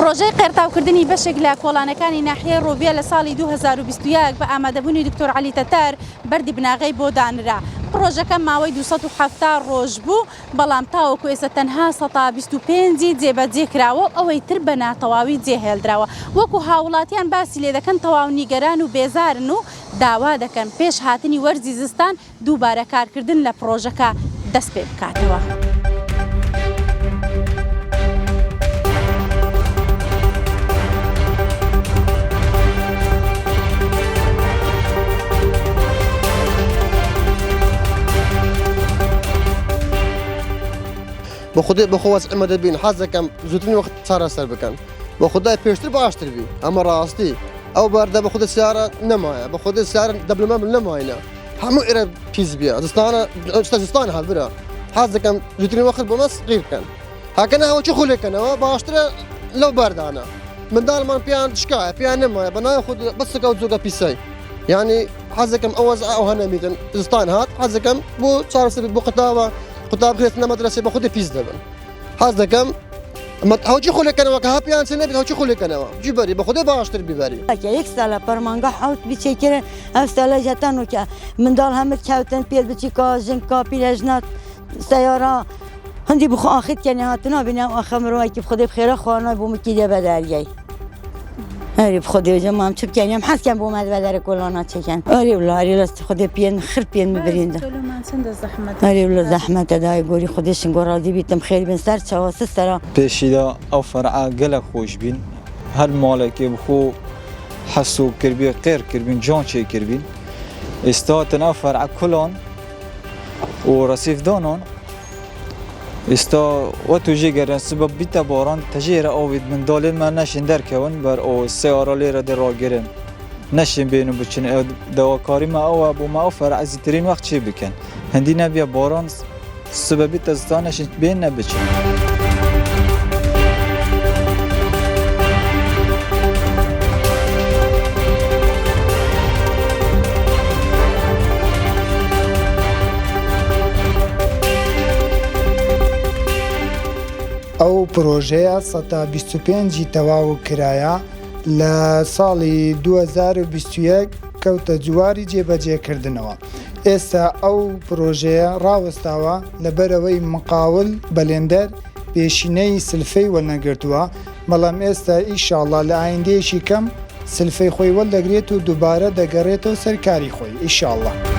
پرۆژەی قێرتاوکردنی بەشێک لە کۆڵانەکانی ناحیەی ڕۆڤیە لە ساڵی 2021 بە ئامادەبوونی دکتۆر عەلی تەتار بەردی بناغەی بۆ دانرا. پرۆژەکە ماوەی 270 ڕۆژ بوو، بەڵام تاوەکو ئێستا تەنها 125 جێبەجێ کراوە، ئەوەی تر بە ناتەواوی جێهێڵدراوە. وەکو هاوڵاتیان باسی لێ دەکەن تەواو نیگەران و بێزارن و داوا دەکەن پێش هاتنی وەرزی زستان دووبارە کارکردن لە پرۆژەکە دەست پێ بکاتەوە. بخودی بخواست اماده بین حاضر کم زودترین وقت سر سر بکن. بخودی پیشتر باشتر بی. اما راستی او برده بخود سیاره نمایه. بخود سیاره دبلمان نمایه. همه ایره پیز بیا. دستان ها برا. حاضر کم زودترین وقت بمس غیر کن. هکنه هوا چه خوله کنه و باشتر لو بردانه. من دال من پیان شکایه پیان نمایه. بنای خود بس کو زوجا پیسای. يعني حاضر کم اوز او هنه میتن دستان هات. حاضر کم بو سر سر بو قطاب خليتنا مدرسة بأخذ فيز دبن هذا كم ما هوجي خلي كنا وكها بيان سنة بهوجي خلي كنا جبري بأخذ باشتر ببري یک سال پرمانگاه حوت بیچاره افساله جتن و که من دال همه چهتن پیل بچی کاجن کاپیلجنات سیاره هندی بخو آخر کنی هاتنا بینم آخر روی که خدا بخیره خوانای بوم کیده بدریای آری بخدا جمع هم چوب کنیم حس کن بوم بدر کلانا چکن آری ولی آری لاست خدا پیان خر پیان میبرینده آری ولی زحمت دای گوری خودشون گرازی بیتم خیر بین سر چواسه سرا پیشیدا او فرع گله خوش بین هر مالکی بخو حسو کربی غیر کربین جان چه کربین استاتن او فرع کلان و رصیف دانان استا و تو جیگر سبب بیت باران تجیر آوید من دالین من نشین در کون بر او سیاره لیره در را گرن نشین بینو بچن دواکاری ما او بو ما فرع زیترین وقت چی بکن هندی نبیا باران سبب بیت از نشین بین نبچن ئەو پرۆژەیە 125 تەواو کرایە لە ساڵی 2021 کەوتە جواری جێبەجێکردنەوە. ئێستا ئەو پرۆژەیە ڕاوەستاوە لەبەرەوەی مقاول بەلێندەر پێشینەی سلفەی وەرنەگرتووە، بەڵام ئێستا ئیشاڵڵا لە ئایندەیەکی کەم سلفەی خۆی وەردەگرێت و دووبارە دەگەڕێتەوە سەر کاری خۆی ئیشاڵڵا.